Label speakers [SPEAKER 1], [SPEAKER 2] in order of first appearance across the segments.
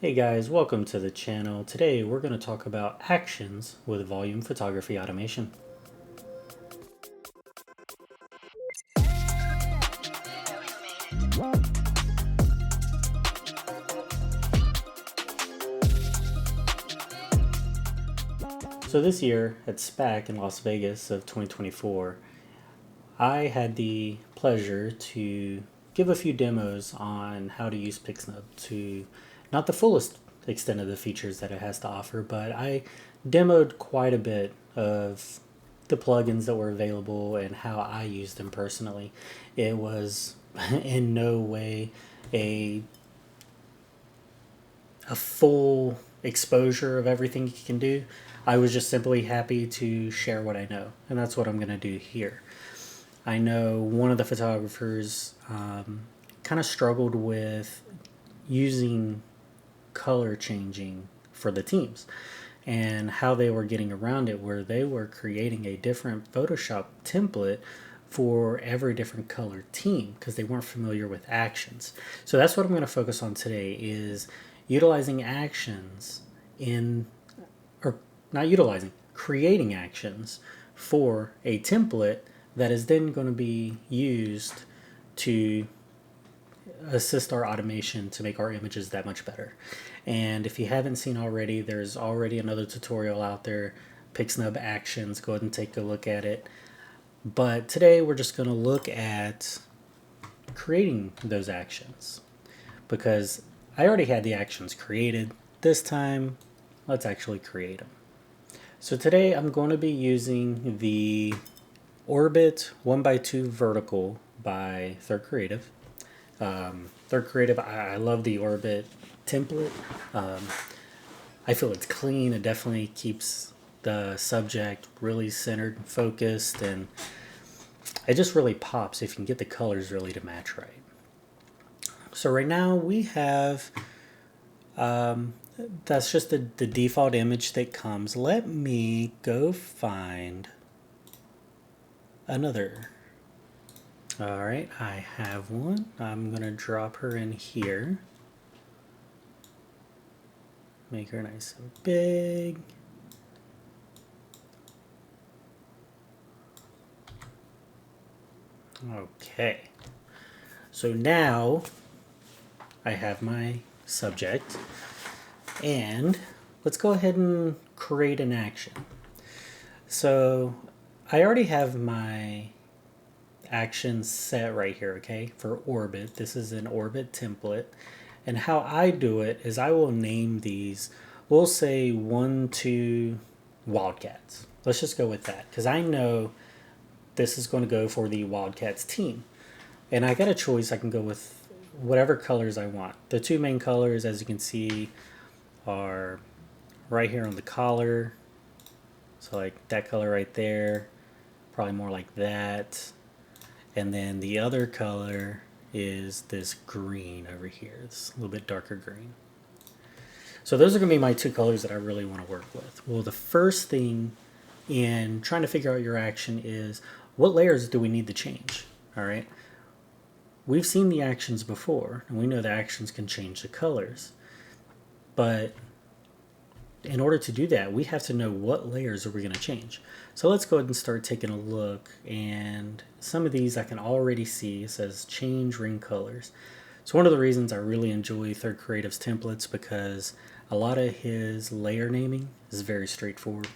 [SPEAKER 1] Hey guys, welcome to the channel. Today we're going to talk about actions with volume photography automation. So this year at SPAC in Las Vegas of 2024, I had the pleasure to give a few demos on how to use Pixnub to not the fullest extent of the features that it has to offer, but I demoed quite a bit of the plugins that were available and how I used them personally. It was in no way a full exposure of everything you can do. I was just simply happy to share what I know, and that's what I'm going to do here. I know one of the photographers kind of struggled with using color changing for the teams and how they were getting around it, where they were creating a different Photoshop template for every different color team because they weren't familiar with actions. So that's what I'm going to focus on today, is utilizing actions in, or not utilizing, creating actions for a template that is then going to be used to assist our automation to make our images that much better. And if you haven't seen already, there's already another tutorial out there, Pixnub Actions. Go ahead and take a look at it. But today we're just going to look at creating those actions, because I already had the actions created. This time, let's actually create them. So today I'm going to be using the Orbit 1x2 vertical by Third Creative. Third Creative, I love the Orbit template. I feel it's clean. It definitely keeps the subject really centered and focused, and it just really pops if you can get the colors really to match right. So right now we have, that's just the default image that comes. Let me go find another. All right, I have one. I'm going to drop her in here. Make her nice and big. Okay. So now I have my subject, and let's go ahead and create an action. So I already have my action set right here, okay, for Orbit. This is an Orbit template, and how I do it is I will name these, we'll say 1, 2 Wildcats. Let's just go with that, because I know this is going to go for the Wildcats team, and I got a choice. I can go with whatever colors I want. The two main colors, as you can see, are right here on the collar. So like that color right there, probably more like that. And then the other color is this green over here. It's a little bit darker green. So those are going to be my two colors that I really want to work with. Well, the first thing in trying to figure out your action is, what layers do we need to change? All right. We've seen the actions before, and we know the actions can change the colors. But in order to do that, we have to know what layers are we going to change. So let's go ahead and start taking a look, and some of these I can already see. It says change ring colors. So one of the reasons I really enjoy Third Creative's templates, because a lot of his layer naming is very straightforward.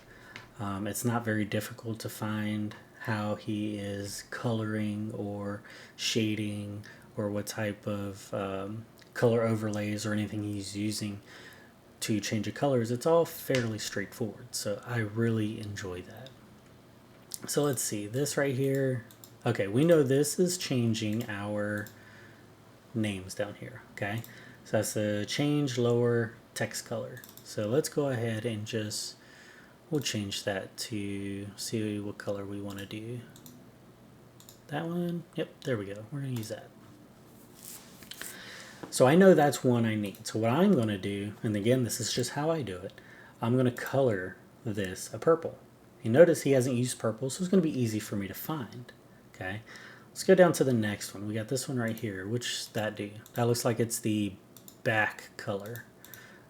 [SPEAKER 1] It's not very difficult to find how he is coloring or shading, or what type of color overlays or anything he's using to change the colors. It's all fairly straightforward, so I really enjoy that. So let's see, this right here. Okay, we know this is changing our names down here, okay? So that's the change lower text color. So let's go ahead and just, we'll change that to see what color we want to do. That one, yep, there we go. We're going to use that. So I know that's one I need. So what I'm going to do, and again, this is just how I do it, I'm going to color this a purple. You notice he hasn't used purple, so it's going to be easy for me to find. Okay, let's go down to the next one. We got this one right here. Which that do? That looks like it's the back color.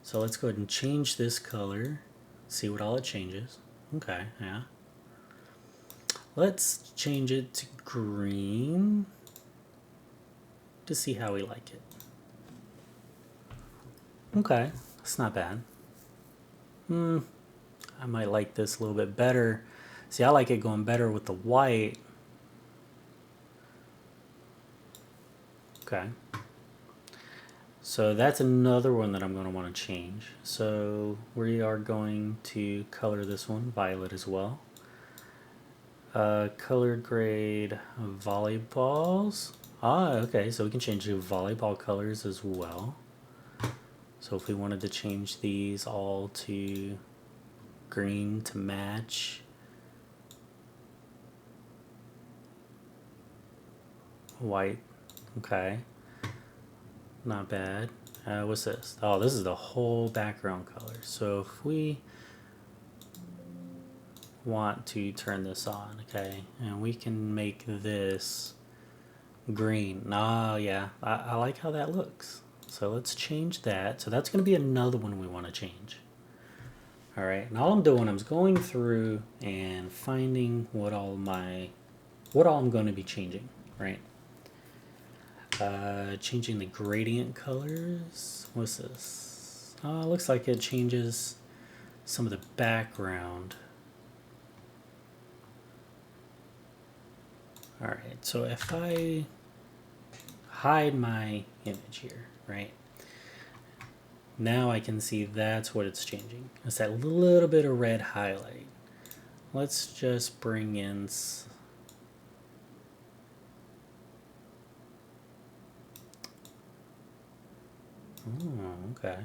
[SPEAKER 1] So let's go ahead and change this color. See what all it changes. Okay, yeah. Let's change it to green to see how we like it. Okay, that's not bad. I might like this a little bit better. See, I like it going better with the white. Okay. So that's another one that I'm going to want to change. So we are going to color this one violet as well. Colored grade volleyballs. Ah, okay, so we can change the volleyball colors as well. So if we wanted to change these all to green to match white, okay, not bad. What's this? Oh, this is the whole background color. So if we want to turn this on, okay, and we can make this green. Oh yeah, I like how that looks. So let's change that. So that's going to be another one we want to change. All right, and all I'm doing, I'm going through and finding what all I'm going to be changing, right? Changing the gradient colors. What's this? Oh, it looks like it changes some of the background. All right, so if I hide my image here, right? Now I can see that's what it's changing. It's that little bit of red highlight. Let's just bring in okay.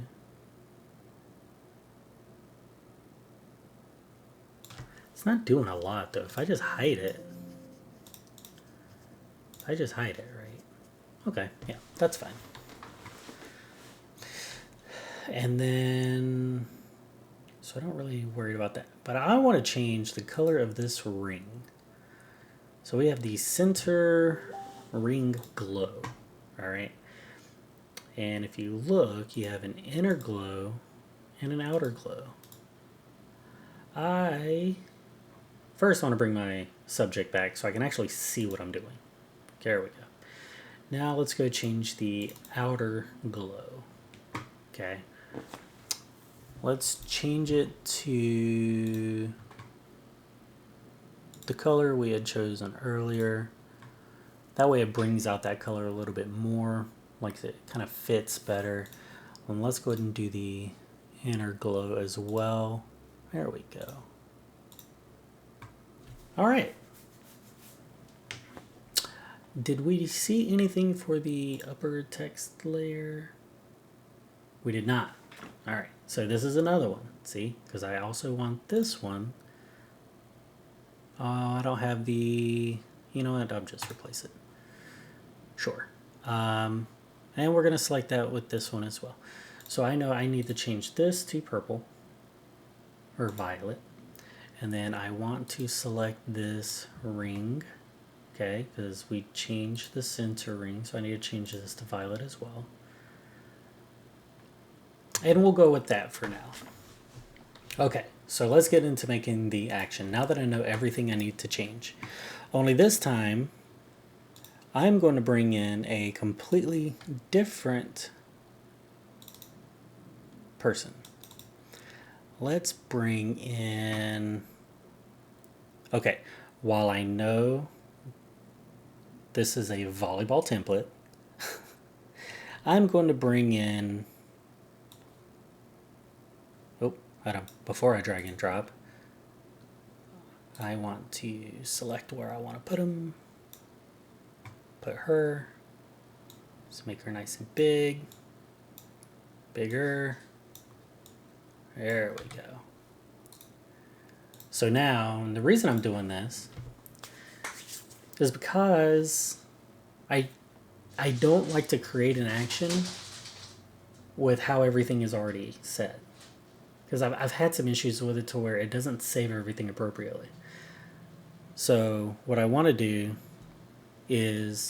[SPEAKER 1] It's not doing a lot though. If I just hide it, right? Okay, yeah, that's fine. And then, so I don't really worry about that. But I want to change the color of this ring. So we have the center ring glow, all right? And if you look, you have an inner glow and an outer glow. I first want to bring my subject back so I can actually see what I'm doing. There we go. Now let's go change the outer glow. Okay. Let's change it to the color we had chosen earlier. That way it brings out that color a little bit more, like it kind of fits better. And let's go ahead and do the inner glow as well. There we go. All right. Did we see anything for the upper text layer? We did not. All right, so this is another one. See, because I also want this one. Oh, I don't have the, you know what, I'll just replace it. Sure. And we're going to select that with this one as well. So I know I need to change this to purple or violet. And then I want to select this ring, okay, because we changed the center ring. So I need to change this to violet as well. And we'll go with that for now. Okay, so let's get into making the action. Now that I know everything I need to change. Only this time, I'm going to bring in a completely different person. Let's bring in... Okay, while I know this is a volleyball template, I'm going to bring in... Before I drag and drop, I want to select where I want to put them. Put her. Let's make her nice and big. Bigger. There we go. So now, and the reason I'm doing this is because I don't like to create an action with how everything is already set. Because I've had some issues with it to where it doesn't save everything appropriately. So what I want to do is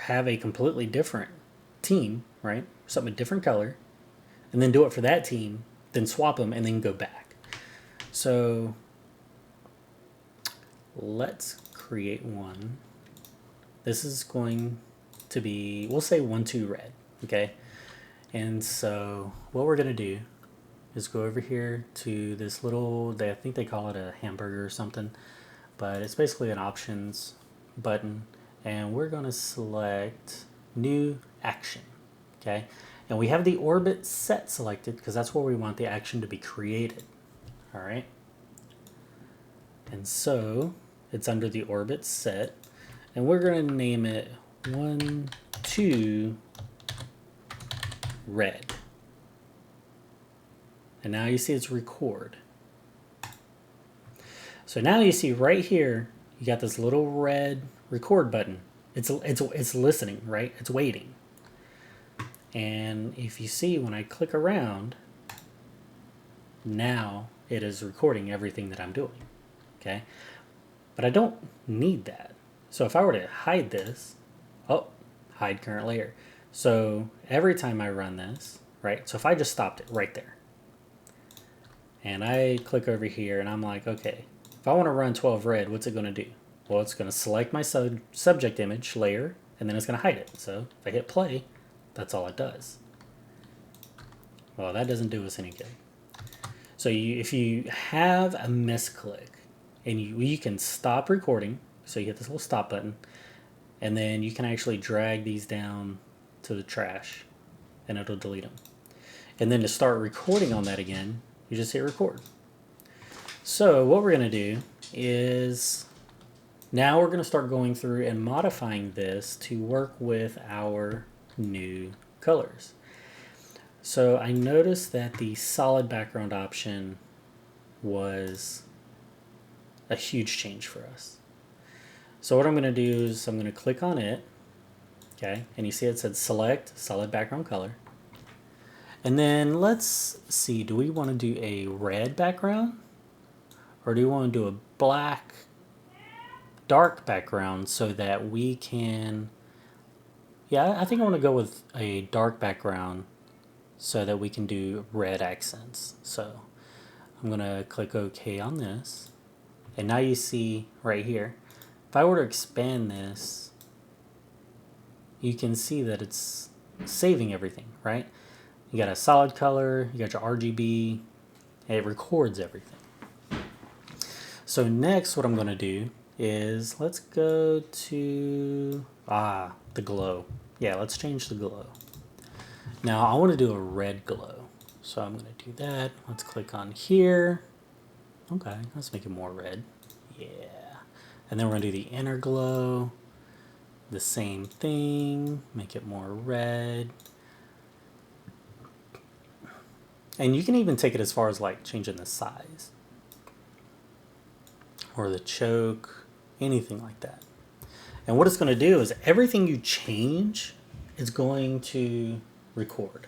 [SPEAKER 1] have a completely different team, right? Something a different color, and then do it for that team, then swap them, and then go back. So let's create one. This is going to be, we'll say 1, 2 red, okay? And so what we're gonna do is go over here to this little, I think they call it a hamburger or something, but it's basically an options button, and we're gonna select new action, okay? And we have the orbit set selected because that's where we want the action to be created, all right? And so it's under the orbit set, and we're gonna name it 1, 2 red. And now you see it's record. So now you see right here, you got this little red record button. It's listening, right? It's waiting. And if you see when I click around, now it is recording everything that I'm doing, okay? But I don't need that. So if I were to hide this, oh, hide current layer. So every time I run this, right? So if I just stopped it right there, and I click over here and I'm like, okay, if I want to run 12 red, what's it going to do? Well, it's going to select my subject image layer, and then it's going to hide it. So if I hit play, that's all it does. Well, that doesn't do us any good. So if you have a misclick, and you can stop recording, so you hit this little stop button, and then you can actually drag these down to the trash, and it'll delete them. And then to start recording on that again, you just hit record. So what we're going to do is now we're going to start going through and modifying this to work with our new colors. So I noticed that the solid background option was a huge change for us. So what I'm going to do is I'm going to click on it, okay, and you see it said select solid background color. And then let's see, do we want to do a red background? Or do we want to do a black, dark background so that we can... Yeah, I think I want to go with a dark background so that we can do red accents. So I'm going to click OK on this. And now you see right here, if I were to expand this, you can see that it's saving everything, right? You got a solid color, you got your RGB, and it records everything. So next what I'm going to do is let's go to the glow. Yeah, let's change the glow. Now I want to do a red glow. So I'm going to do that. Let's click on here. Okay, let's make it more red. Yeah. And then we're going to do the inner glow. The same thing. Make it more red. And you can even take it as far as like changing the size. Or the choke. Anything like that. And what it's going to do is everything you change is going to record.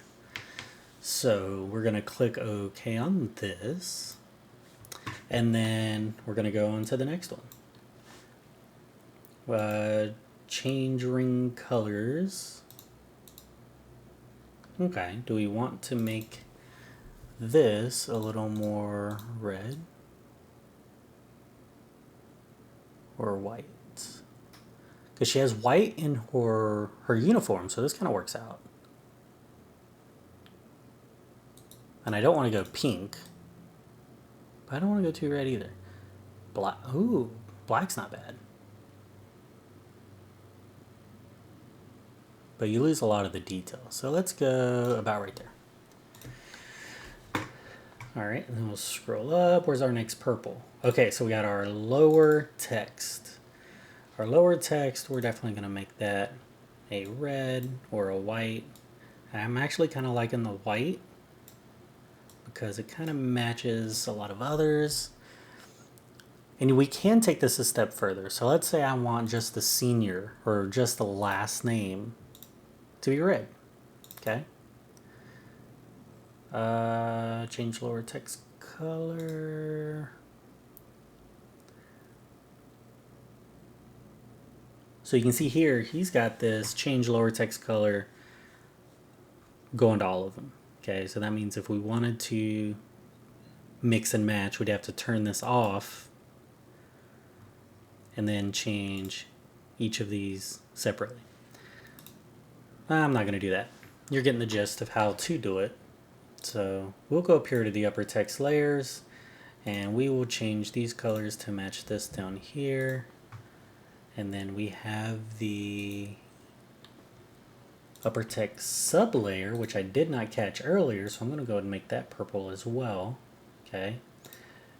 [SPEAKER 1] So we're going to click OK on this. And then we're going to go on to the next one. Change ring colors. Okay, do we want to make this a little more red or white? Because she has white in her uniform, so this kind of works out. And I don't want to go pink, but I don't want to go too red either. Black. Ooh, black's not bad. But you lose a lot of the detail. So let's go about right there. All right, and then we'll scroll up. Where's our next purple? Okay, so we got our lower text. Our lower text, we're definitely going to make that a red or a white. I'm actually kind of liking the white because it kind of matches a lot of others. And we can take this a step further. So let's say I want just the senior or just the last name to be red. Okay. Change lower text color. So you can see here, he's got this change lower text color go into all of them. Okay, so that means if we wanted to mix and match, we'd have to turn this off and then change each of these separately. I'm not going to do that. You're getting the gist of how to do it. So we'll go up here to the upper text layers, and we will change these colors to match this down here. And then we have the upper text sub layer, which I did not catch earlier, so I'm going to go ahead and make that purple as well. Okay,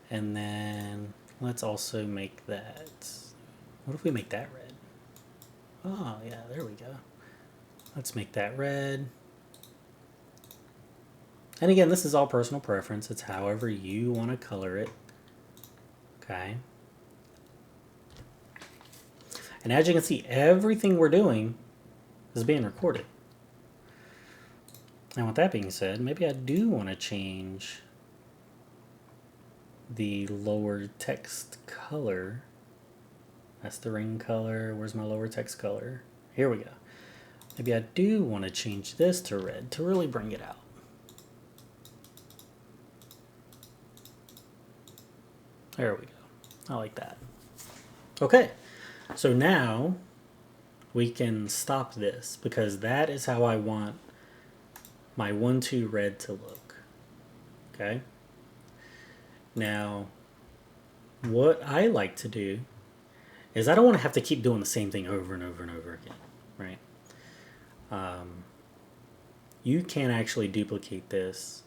[SPEAKER 1] and then let's also make that, what if we make that red? Oh yeah, there we go. Let's make that red. And again, this is all personal preference. It's however you want to color it. Okay. And as you can see, everything we're doing is being recorded. Now with that being said, maybe I do want to change the lower text color. That's the ring color. Where's my lower text color? Here we go. Maybe I do want to change this to red to really bring it out. There we go. I like that. Okay, so now we can stop this because that is how I want my 1-2 red to look. Okay. Now, what I like to do is I don't want to have to keep doing the same thing over and over and over again, right? You can actually duplicate this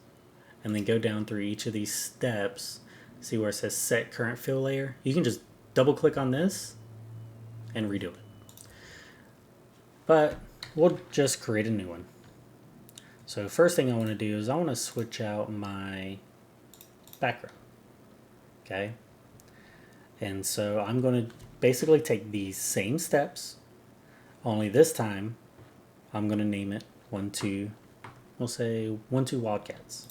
[SPEAKER 1] and then go down through each of these steps. See where it says set current fill layer? You can just double click on this and redo it. But we'll just create a new one. So first thing I want to do is I want to switch out my background. Okay. And so I'm going to basically take these same steps, only this time I'm going to name it 1-2, we'll say 1-2 Wildcats.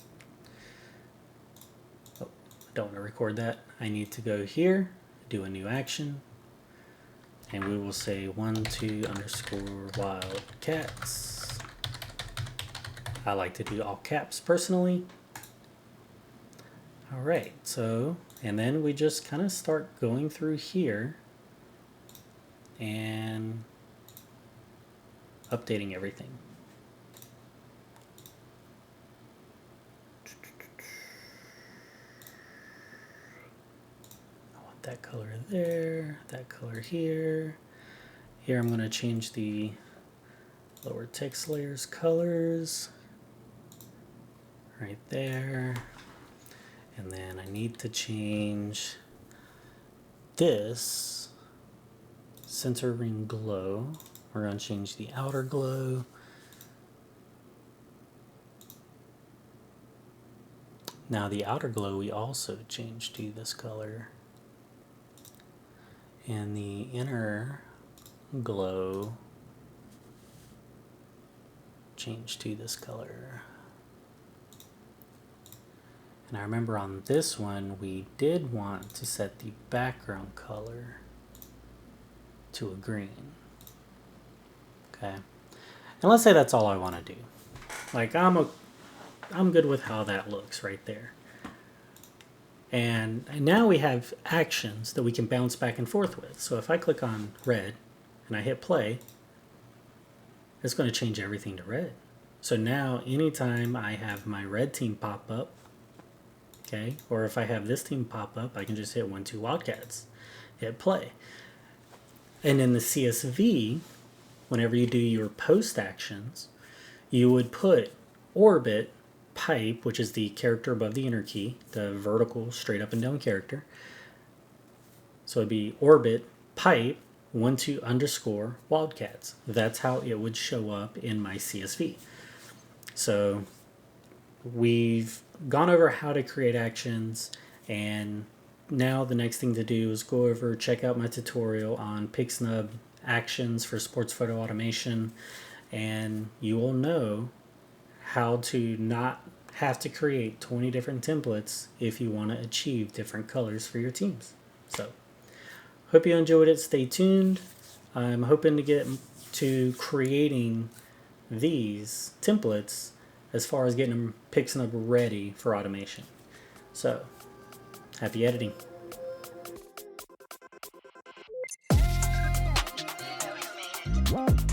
[SPEAKER 1] Oh, I don't want to record that. I need to go here, do a new action, and we will say 1-2 underscore Wildcats. I like to do all caps personally. All right, so, and then we just kind of start going through here and updating everything. I want that color there, that color here. Here I'm going to change the lower text layers colors right there. And then I need to change this center ring glow. We're going to change the outer glow. Now the outer glow we also changed to this color. And the inner glow changed to this color. And I remember on this one, we did want to set the background color to a green. Okay. And let's say that's all I want to do. Like I'm good with how that looks right there. And now we have actions that we can bounce back and forth with. So if I click on red and I hit play, it's going to change everything to red. So now anytime I have my red team pop up, okay, or if I have this team pop up, I can just hit 1-2 Wildcats, hit play. And in the CSV, whenever you do your post actions, you would put orbit pipe, which is the character above the enter key, the vertical straight up and down character. So it'd be orbit pipe 1-2 underscore Wildcats. That's how it would show up in my CSV. So we've gone over how to create actions, and now the next thing to do is go over, check out my tutorial on Pixnub actions for sports photo automation, and you will know how to not have to create 20 different templates if you want to achieve different colors for your teams. So hope you enjoyed it. Stay tuned. I'm hoping to get to creating these templates as far as getting Pixnub ready for automation. So, happy editing.
[SPEAKER 2] Wow.